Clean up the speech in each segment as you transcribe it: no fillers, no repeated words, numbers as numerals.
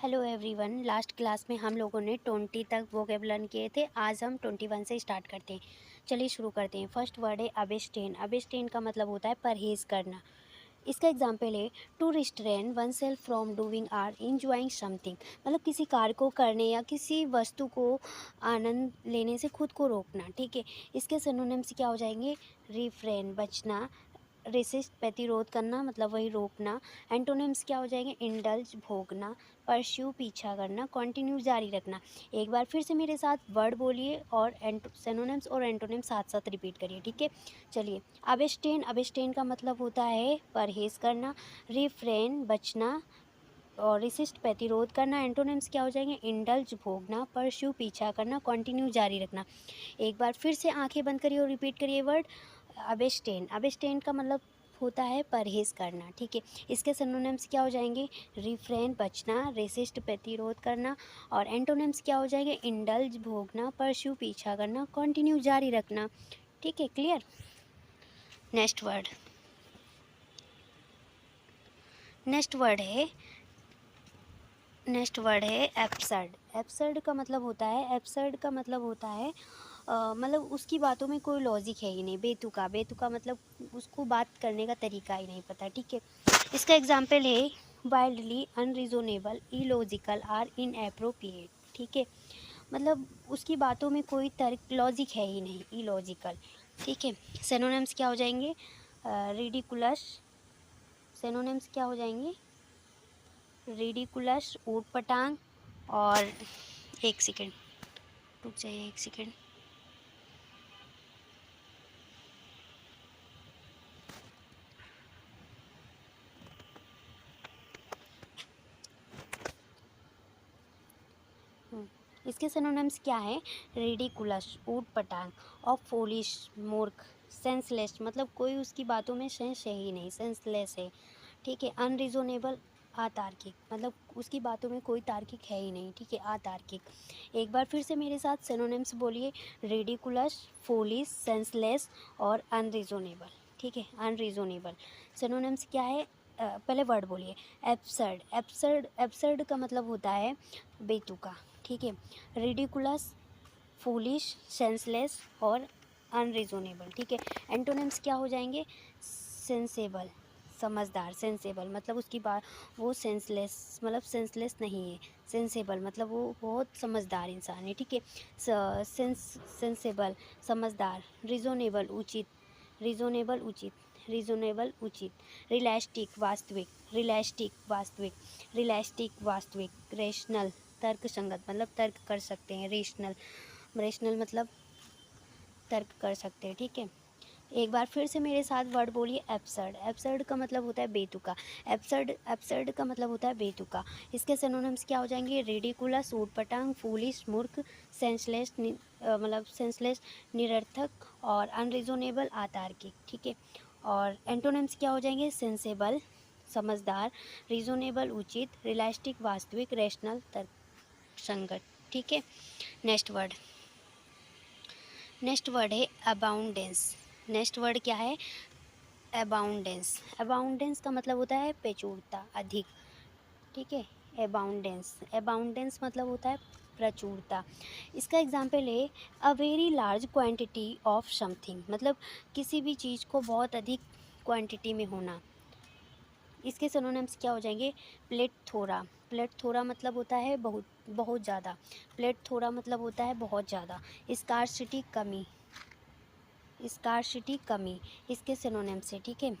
Hello everyone. Last class में हम लोगों ने 20 तक वोकेब लर्न किए थे। आज हम 21 से स्टार्ट करते हैं। चलिए शुरू करते हैं। फर्स्ट वर्ड है अबस्टेन। अबस्टेन का मतलब होता है परहेज़ करना। इसका एग्जाम्पल है to restrain oneself from doing or enjoying something. मतलब किसी कार्य को करने या किसी वस्तु को आनंद लेने से खुद को रोकना। ठीक है, इसके सिनोनिम्स क्या हो जाएंगे? रिफ्रेन बचना, रेसिस्ट प्रतिरोध करना मतलब वही रोकना। एंटोनिम्स क्या हो जाएंगे? इंडल्ज भोगना, परस्यू पीछा करना, कंटिन्यू जारी रखना। एक बार फिर से मेरे साथ वर्ड बोलिए और सिनोनिम्स और एंटोनिम्स साथ साथ रिपीट करिए। ठीक है, चलिए। अबस्टेन, अबस्टेन का मतलब होता है परहेज करना। रिफ्रेन बचना और रेसिस्ट प्रतिरोध करना। एंटोनिम्स क्या हो जाएंगे? इंडल्ज भोगना, परस्यू पीछा करना, कंटिन्यू जारी रखना। एक बार फिर से आंखें बंद करिए और रिपीट करिए वर्ड अबस्टेन। अबस्टेन का मतलब होता है परहेज करना। ठीक है, इसके सिनोनिम्स क्या हो जाएंगे? रिफ्रेन बचना, रेसिस्ट प्रतिरोध करना, और एंटोनिम्स क्या हो जाएंगे? इंडल्ज भोगना, परस्यू पीछा करना, कंटिन्यू जारी रखना। ठीक है, clear. Next word, next word है एब्सर्ड। एब्सर्ड का मतलब होता है, एब्सर्ड का मतलब होता है मतलब उसकी बातों में कोई लॉजिक है ही नहीं। बेतुका, बेतुका मतलब उसको बात करने का तरीका ही नहीं पता। ठीक है, इसका एग्जाम्पल है wildly unreasonable, illogical or inappropriate. ठीक है, मतलब उसकी बातों में कोई तर्क लॉजिक है ही नहीं, इलॉजिकल। ठीक है, सिनोनिम्स क्या हो जाएंगे? रिडिकुलस। सिनोनिम्स क्या हो जाएंगे? रिडिकुलस, ऊट पटांग, और एक सेकेंड रुक जाइए, एक सेकेंड। इसके सिनोनिम्स क्या है? रिडिकुलस, ऊट पटांग, और फोलिश, मूर्ख, सेंसलेस मतलब कोई उसकी बातों में सेंस है ही नहीं, सेंसलेस है। ठीक है, अनरीजनेबल, अतार्किक मतलब उसकी बातों में कोई तार्किक है ही नहीं। ठीक है, अतार्किक। एक बार फिर से मेरे साथ सिनोनिम्स बोलिए। रिडिकुलस, फोलिश, सेंसलेस और अनरीजनेबल। ठीक है, अनरीजनेबल। सिनोनिम्स क्या है? पहले वर्ड बोलिए। एब्सर्ड, एब्सर्ड, एब्सर्ड का मतलब होता है बेतुका। ठीक है, रिडिकुलस, फूलिश, सेंसलेस और अनरीजनेबल। ठीक है, एंटोनिम्स क्या हो जाएंगे? सेंसेबल, समझदार। सेंसेबल मतलब उसकी बात, वो सेंसलेस मतलब सेंसलेस नहीं है। सेंसेबल मतलब वो बहुत समझदार इंसान है। ठीक है, सेंसेबल समझदार। रिजोनेबल उचित, रिजोनेबल उचित, रिजोनेबल उचित। रियलिस्टिक वास्तविक, रियलिस्टिक वास्तविक, रियलिस्टिक वास्तविक। रेशनल तर्क संगत मतलब तर्क कर सकते हैं। रेशनल, रेशनल मतलब तर्क कर सकते हैं। ठीक है, एक बार फिर से मेरे साथ वर्ड बोलिए। एब्सर्ड, एब्सर्ड का मतलब होता है बेतुका। एब्सर्ड, एब्सर्ड का मतलब होता है बेतुका। इसके सिनोनिम्स क्या हो जाएंगे? रिडिकुलस, ऊटपटांग, फूलिश, मूर्ख, सेंसलेस मतलब सेंसलेस, निरर्थक, और अनरिजनेबल, अतार्किक। ठीक है, और एंटोनिम्स क्या हो जाएंगे? सेंसेबल समझदार, रीजनेबल उचित, रियलिस्टिक वास्तविक, रेशनल तर्क संगत। ठीक है, नेक्स्ट वर्ड, नेक्स्ट वर्ड है अबाउंडेंस। नेक्स्ट वर्ड क्या है? अबाउंडेंस। अबाउंडेंस का मतलब होता है प्रचुरता, अधिक। ठीक है, अबाउंडेंस, अबाउंडेंस मतलब होता है प्रचुरता। इसका एग्जाम्पल है a very large quantity of something, मतलब किसी भी चीज़ को बहुत अधिक क्वांटिटी में होना। इसके सिनोनिम्स क्या हो जाएंगे? प्लेथोरा, प्लेथोरा मतलब होता है बहुत, बहुत ज़्यादा। प्लेथोरा मतलब होता है बहुत ज़्यादा। स्कार्सिटी, कमी, स्कार्सिटी कमी। इसके सिनोनिम्स है। ठीक है,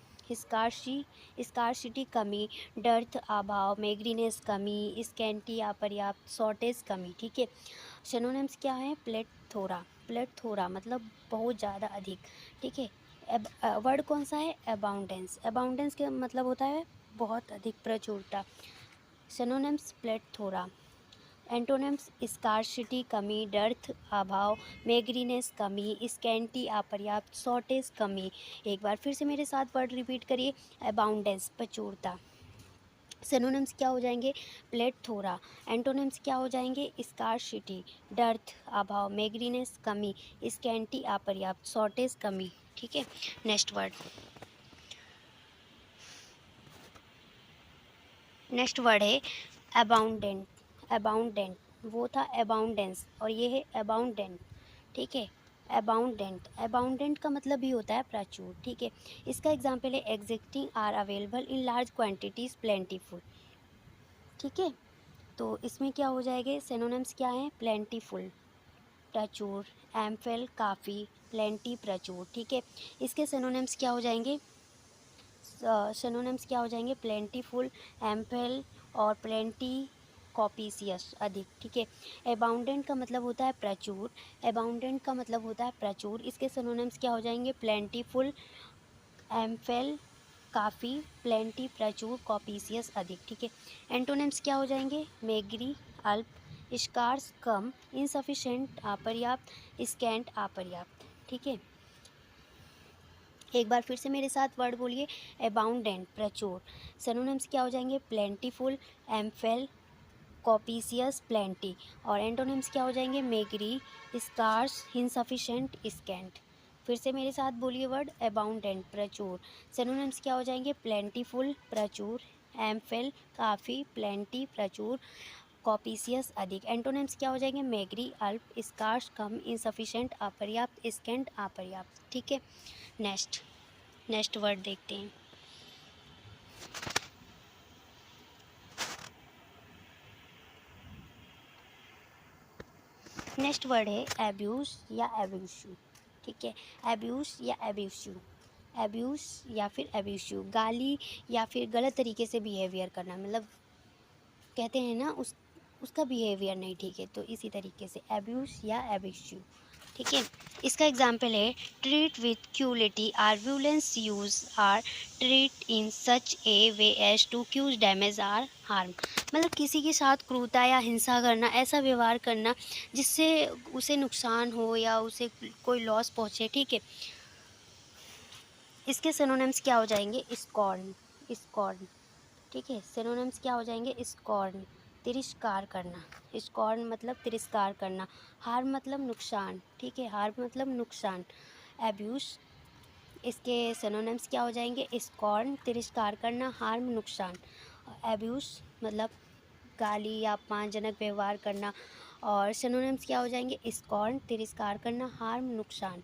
स्कार्सिटी कमी, डर्थ अभाव, मैग्रीनेस कमी, स्कैंटी अपर्याप्त, शॉर्टेज कमी। ठीक है, सिनोनिम्स क्या है? प्लेथोरा, प्लेथोरा मतलब बहुत ज़्यादा, अधिक। ठीक है, वर्ड कौन सा है? अबाउंडेंस। अबाउंडेंस का मतलब होता है बहुत अधिक, प्रचुरता। Synonyms plethora. एंटोनिम्स स्कार्सिटी कमी, डर्थ अभाव, मैग्रीनेस कमी, स्कैंटी अपर्याप्त, शॉर्टेज कमी। एक बार फिर से मेरे साथ वर्ड रिपीट करिए। अबाउंडेंस प्रचुरता। सिनोनिम्स क्या हो जाएंगे? प्लेथोरा। एंटोनिम्स क्या हो जाएंगे? स्कार्सिटी, डर्थ अभाव, मैग्रीनेस कमी, स्कैंटी अपर्याप्त, शॉर्टेज कमी। ठीक है, नेक्स्ट वर्ड, नेक्स्ट वर्ड है अबाउंडेंट। अबाउंडेंट, वो था अबाउंडेंस और ये है अबाउंडेंट, ठीक है। अबाउंडेंट, अबाउंडेंट का मतलब भी होता है प्रचुर, ठीक है। इसका एग्जाम्पल है existing or available in large quantities plentiful, ठीक है। तो इसमें क्या हो जाएगा, सिनोनिम्स क्या हैं, प्लेंटीफुल प्रचुर, एम्फेल काफ़ी, प्लेंटी प्रचुर, ठीक है। इसके सिनोनिम्स क्या हो जाएंगे, सिनोनिम्स क्या हो जाएंगे, प्लेंटीफुल, एम्फेल और प्लेंटी कॉपिसियस अधिक, ठीक है। अबाउंडेंट का मतलब होता है प्रचुर, अबाउंडेंट का मतलब होता है प्रचुर, इसके सिनोनिम्स क्या हो जाएंगे, प्लेंटीफुल, एम्फेल काफ़ी, प्लेंटी प्रचुर, कॉपिसियस अधिक, ठीक है। एंटोनिम्स क्या हो जाएंगे, मेग्री अल्प, स्कार्स कम, इनसफिशेंट अपर्याप्त, स्कैंट अपर्याप्त, ठीक है। एक बार फिर से मेरे साथ वर्ड बोलिए, अबाउंडेंट प्रचुर, सिनोनिम्स क्या हो जाएंगे, प्लेंटीफुल, एम्फेल, कॉपिसियस, प्लेंटी, और एंटोनिम्स क्या हो जाएंगे, मेग्री, स्कार्स, इनसफिशेंट, स्कैंट। फिर से मेरे साथ बोलिए वर्ड, अबाउंडेंट प्रचुर, सिनोनिम्स क्या हो जाएंगे, प्लेंटीफुल प्रचुर, एम्फेल काफ़ी, प्लेंटी प्रचुर, कॉपिसियस अधिक, एंटोनिम्स क्या हो जाएंगे, मेग्री अल्प, स्कार्स कम, इनसफिशेंट अपर्याप्त, स्कैंट अपर्याप्त, ठीक है। नेक्स्ट वर्ड देखते हैं। नेक्स्ट वर्ड है एब्यूज़ या एब्यूशू, ठीक है। एब्यूज़ या एब्यूशू, एब्यूज़ या फिर एब्यूशू, गाली या फिर गलत तरीके से बिहेवियर करना, मतलब कहते हैं ना उसका बिहेवियर नहीं ठीक है, तो इसी तरीके से एब्यूज़ या एब्यूशू, ठीक है। इसका एग्जाम्पल है treat with cruelty or violence use or treat in such a way as to cause damage or harm, मतलब किसी के साथ क्रूरता या हिंसा करना, ऐसा व्यवहार करना जिससे उसे नुकसान हो या उसे कोई लॉस पहुँचे, ठीक है। इसके सिनोनिम्स क्या हो जाएंगे, स्कॉर्न, स्कॉर्न, ठीक है। सिनोनिम्स क्या हो जाएंगे, स्कॉर्न तिरस्कार करना, स्कॉर्न मतलब तिरस्कार करना, हार्म मतलब नुकसान, ठीक है, हार्म मतलब नुकसान। एब्यूज़, इसके सिनोनिम्स क्या हो जाएंगे, स्कॉर्न तिरस्कार करना, हार्म नुकसान। एब्यूज़ मतलब गाली या अपमानजनक व्यवहार करना, और सिनोनिम्स क्या हो जाएंगे, स्कॉर्न तिरस्कार करना, हार्म नुकसान।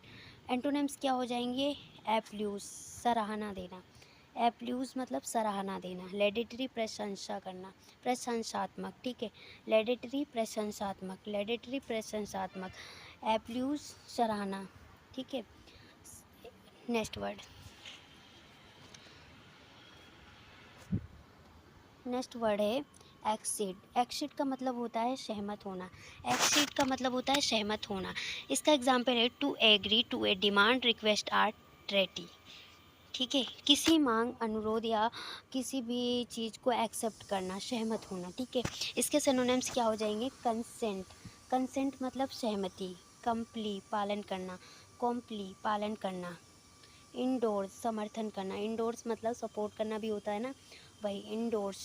एंटोनिम्स क्या हो जाएंगे, एप्लूज सराहना देना, एप्लूज मतलब सराहना देना, लेडिटरी प्रशंसा करना, प्रशंसात्मक, ठीक है। लेडिटरी प्रशंसात्मक, लेडिटरी प्रशंसात्मक, एप्लूज सराहना, ठीक है। नेक्स्ट वर्ड, नेक्स्ट वर्ड है एक्सीड, एक्सीड का मतलब होता है सहमत होना, एक्सीड का मतलब होता है सहमत होना। इसका एग्जाम्पल है to agree to a demand request or treaty, ठीक है। किसी मांग, अनुरोध या किसी भी चीज़ को एक्सेप्ट करना, सहमत होना, ठीक है। इसके सिनोनिम्स क्या हो जाएंगे, कंसेंट, कंसेंट मतलब सहमति, कंप्ली पालन करना, कॉम्प्ली पालन करना, इंडोर्स समर्थन करना, इंडोर्स मतलब सपोर्ट करना भी होता है ना, वही इंडोर्स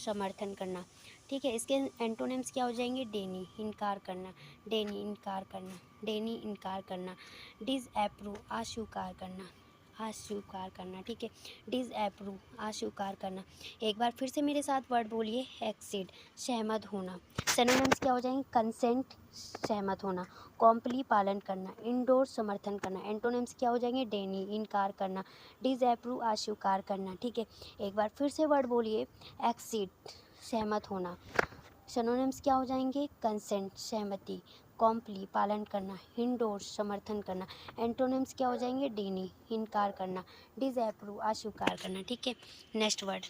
समर्थन करना, ठीक है। इसके एंटोनिम्स क्या हो जाएंगे, डेनी इनकार करना, डेनी इनकार करना, डेनी इनकार करना, डिसअप्रूव अस्वीकार करना, अस्वीकार करना, ठीक है। डिसअप्रूव अस्वीकार करना। एक बार फिर से मेरे साथ वर्ड बोलिए, एक्सीड सहमत होना, सिनोनिम्स क्या हो जाएंगे, कंसेंट सहमत होना, कॉम्प्ली पालन करना, इंडोर समर्थन करना, एंटोनिम्स क्या हो जाएंगे, डेनी इनकार करना, डिसअप्रूव अस्वीकार करना, ठीक है। एक बार फिर से वर्ड बोलिए, एक्सीड सहमत होना, सिनोनिम्स क्या हो जाएंगे, कंसेंट सहमति, कॉम्प्ली पालन करना, इंडोर समर्थन करना, एंटोनिम्स क्या हो जाएंगे, डेनी इनकार करना, डिसअप्रूव अस्वीकार करना, ठीक है। नेक्स्ट वर्ड,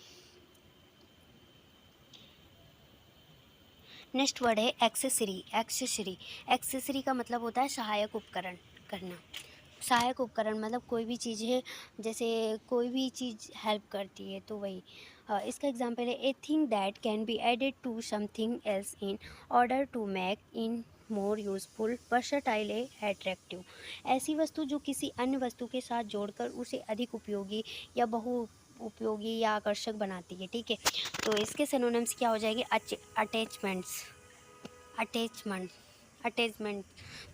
नेक्स्ट वर्ड है एक्सेसरी, एक्सेसरी, एक्सेसरी का मतलब होता है सहायक उपकरण करना, सहायक उपकरण मतलब कोई भी चीज़ है, जैसे कोई भी चीज़ हेल्प करती है, तो वही। इसका एग्जांपल है a thing that can be added to something else in order to make in more useful versatile attractive, ऐसी वस्तु जो किसी अन्य वस्तु के साथ जोड़कर उसे अधिक उपयोगी या बहु उपयोगी या आकर्षक बनाती है, ठीक है। तो इसके सिनोनिम्स क्या हो जाएंगे, अटैचमेंट्स, अटैचमेंट, अटैचमेंट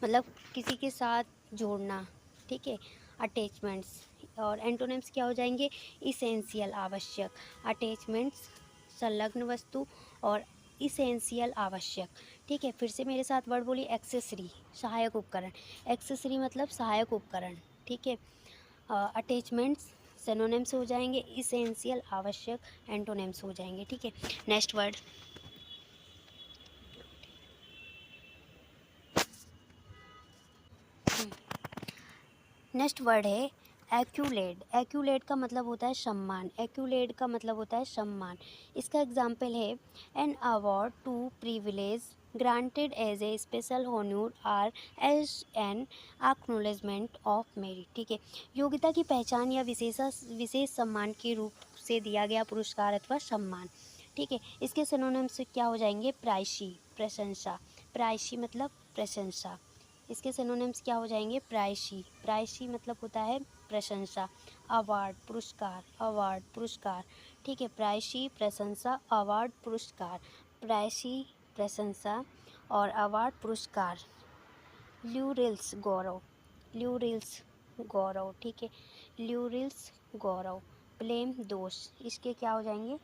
मतलब किसी के साथ जोड़ना, ठीक है, अटैचमेंट्स। और एंटोनिम्स क्या हो जाएंगे, इसेंशियल आवश्यक, अटैचमेंट्स संलग्न वस्तु, और इसेंशियल आवश्यक, ठीक है। फिर से मेरे साथ वर्ड बोलिए, एक्सेसरी सहायक उपकरण, एक्सेसरी मतलब सहायक उपकरण, ठीक है। अटैचमेंट्स सिनोनिम्स हो जाएंगे, इसेंशियल आवश्यक एंटोनिम्स हो जाएंगे, ठीक है। नेक्स्ट वर्ड, नेक्स्ट वर्ड है एक्यूलेट। एक्यूलेट का मतलब होता है सम्मान, एक्यूलेट का मतलब होता है सम्मान। इसका एग्जाम्पल है an award to privilege granted as a special honour or as an acknowledgement of merit, ठीक है। योग्यता की पहचान या विशेष सम्मान के रूप से दिया गया पुरस्कार अथवा सम्मान, ठीक है। इसके सिनोनिम्स क्या हो जाएंगे, प्रायशी प्रशंसा, प्रायशी मतलब प्रशंसा। इसके सिनोनिम्स क्या हो जाएंगे, प्रायशी, प्रायशी मतलब होता है प्रशंसा। अवार्ड पुरस्कार, अवार्ड पुरस्कार, ठीक है। प्रायशी प्रशंसा अवार्ड पुरस्कार, प्रायशी प्रशंसा और अवार्ड पुरस्कार। ल्यूरिल्स गौरव, ल्यूरिल्स गौरव, ठीक है। ल्यूरिल्स गौरव। ब्लेम दोष, इसके क्या हो जाएंगे,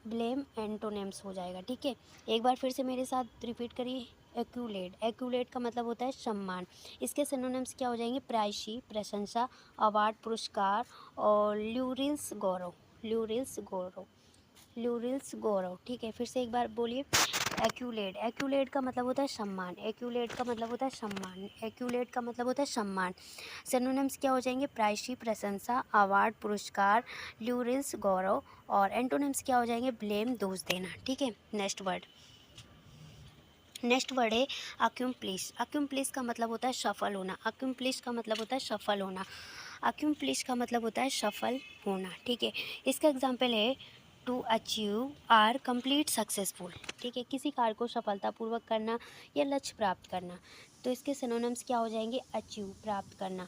ब्लेम एंटोनिम्स हो जाएगा, ठीक है। एक बार फिर से मेरे साथ रिपीट करिए, एक्यूलेट, एक्यूलेट का मतलब होता है सम्मान। इसके सिनोनिम्स क्या हो जाएंगे, प्रायशी प्रशंसा अवार्ड पुरस्कार और ल्यूरिल्स गौरव, ल्यूरिल्स गौरव, ल्यूरिल्स गौरव, ठीक है। फिर से एक बार बोलिए, एक्यूलेट, एक्यूलेट का मतलब होता है सम्मान, एक्यूलेट का मतलब होता है सम्मान, एक्यूलेट का मतलब होता है सम्मान। सिनोनिम्स क्या हो जाएंगे, प्रायशी प्रशंसा अवार्ड पुरस्कार ल्यूरिल्स गौरव और एंटोनिम्स क्या हो जाएंगे, ब्लेम दोष देना, ठीक है। नेक्स्ट वर्ड, नेक्स्ट वर्ड है अक्यूम्प्लिश। अक्यूम्प्लिश का मतलब होता है सफल होना, अक्यूम्प्लिश का मतलब होता है सफल होना, अक्यूम्प्लिश का मतलब होता है सफल होना, ठीक है। इसका एग्जाम्पल है to achieve or complete successful, ठीक है। किसी कार्य को सफलतापूर्वक करना या लक्ष्य प्राप्त करना, तो इसके सिनोनिम्स क्या हो जाएंगे, अचीव प्राप्त करना,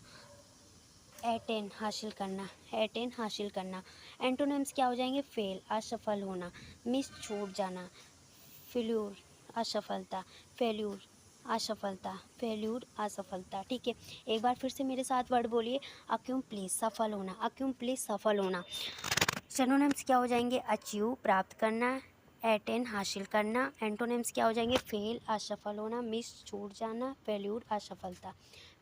एटेन हासिल करना, एटेन हासिल करना। एंटोनिम्स क्या हो जाएंगे, फेल असफल होना, मिस छूट जाना, फेल्यूर असफलता, फेल्यूर असफलता, फेल्यूर असफलता, ठीक है। एक बार फिर से मेरे साथ वर्ड बोलिए, अक्यूम्प्लिश सफल होना, अक्यूम्प्लिश सफल होना। सिनोनिम्स क्या हो जाएंगे, अचीव प्राप्त करना, एटेन हासिल करना। एंटोनिम्स क्या हो जाएंगे, फेल असफल होना, मिस छूट जाना, फेल्यूर असफलता,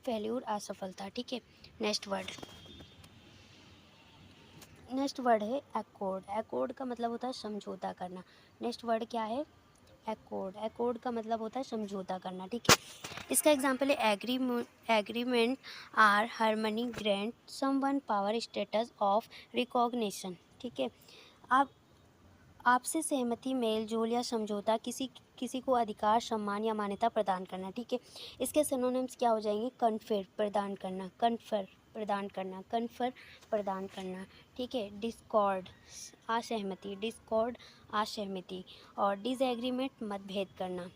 फेल्यूर असफलता, ठीक है। नेक्स्ट वर्ड, नेक्स्ट वर्ड है एकॉर्ड। एकॉर्ड का मतलब होता है समझौता करना। नेक्स्ट वर्ड क्या है, एकॉर्ड। एकॉर्ड का मतलब होता है समझौता करना, ठीक है। इसका एग्जाम्पल है agreement or harmony grant someone power status of recognition, ठीक है। आप आपसे सहमति मेल जोल या समझौता किसी किसी को अधिकार सम्मान या मान्यता प्रदान करना, ठीक है। इसके सिनोनिम्स क्या हो जाएंगे, कन्फर प्रदान करना, कन्फर प्रदान करना, कन्फर प्रदान करना, ठीक है। डिस्कॉर्ड असहमति, डिस्कॉर्ड असहमति और डिसएग्रीमेंट मतभेद करना।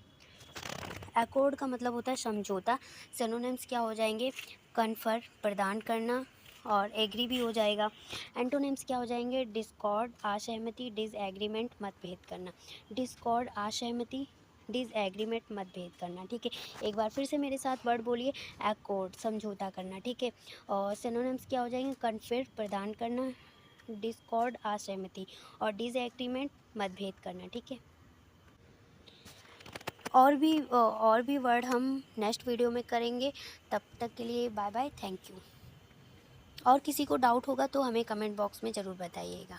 एकॉर्ड का मतलब होता है समझौता। सिनोनिम्स क्या हो जाएंगे, कन्फर प्रदान करना और एग्री भी हो जाएगा। एंटोनिम्स क्या हो जाएंगे, डिस्कॉर्ड असहमति, डिसएग्रीमेंट मतभेद करना, डिस्कॉर्ड असहमति, डिसएग्रीमेंट मतभेद करना, ठीक है। एक बार फिर से मेरे साथ वर्ड बोलिए, एकॉर्ड समझौता करना, ठीक है। और सिनोनिम्स क्या हो जाएंगे, कन्फर प्रदान करना, डिस्कॉर्ड असहमति और डिसएग्रीमेंट मतभेद करना, ठीक है। और भी वर्ड हम नेक्स्ट वीडियो में करेंगे। तब तक के लिए बाय बाय, थैंक यू। और किसी को डाउट होगा तो हमें कमेंट बॉक्स में ज़रूर बताइएगा।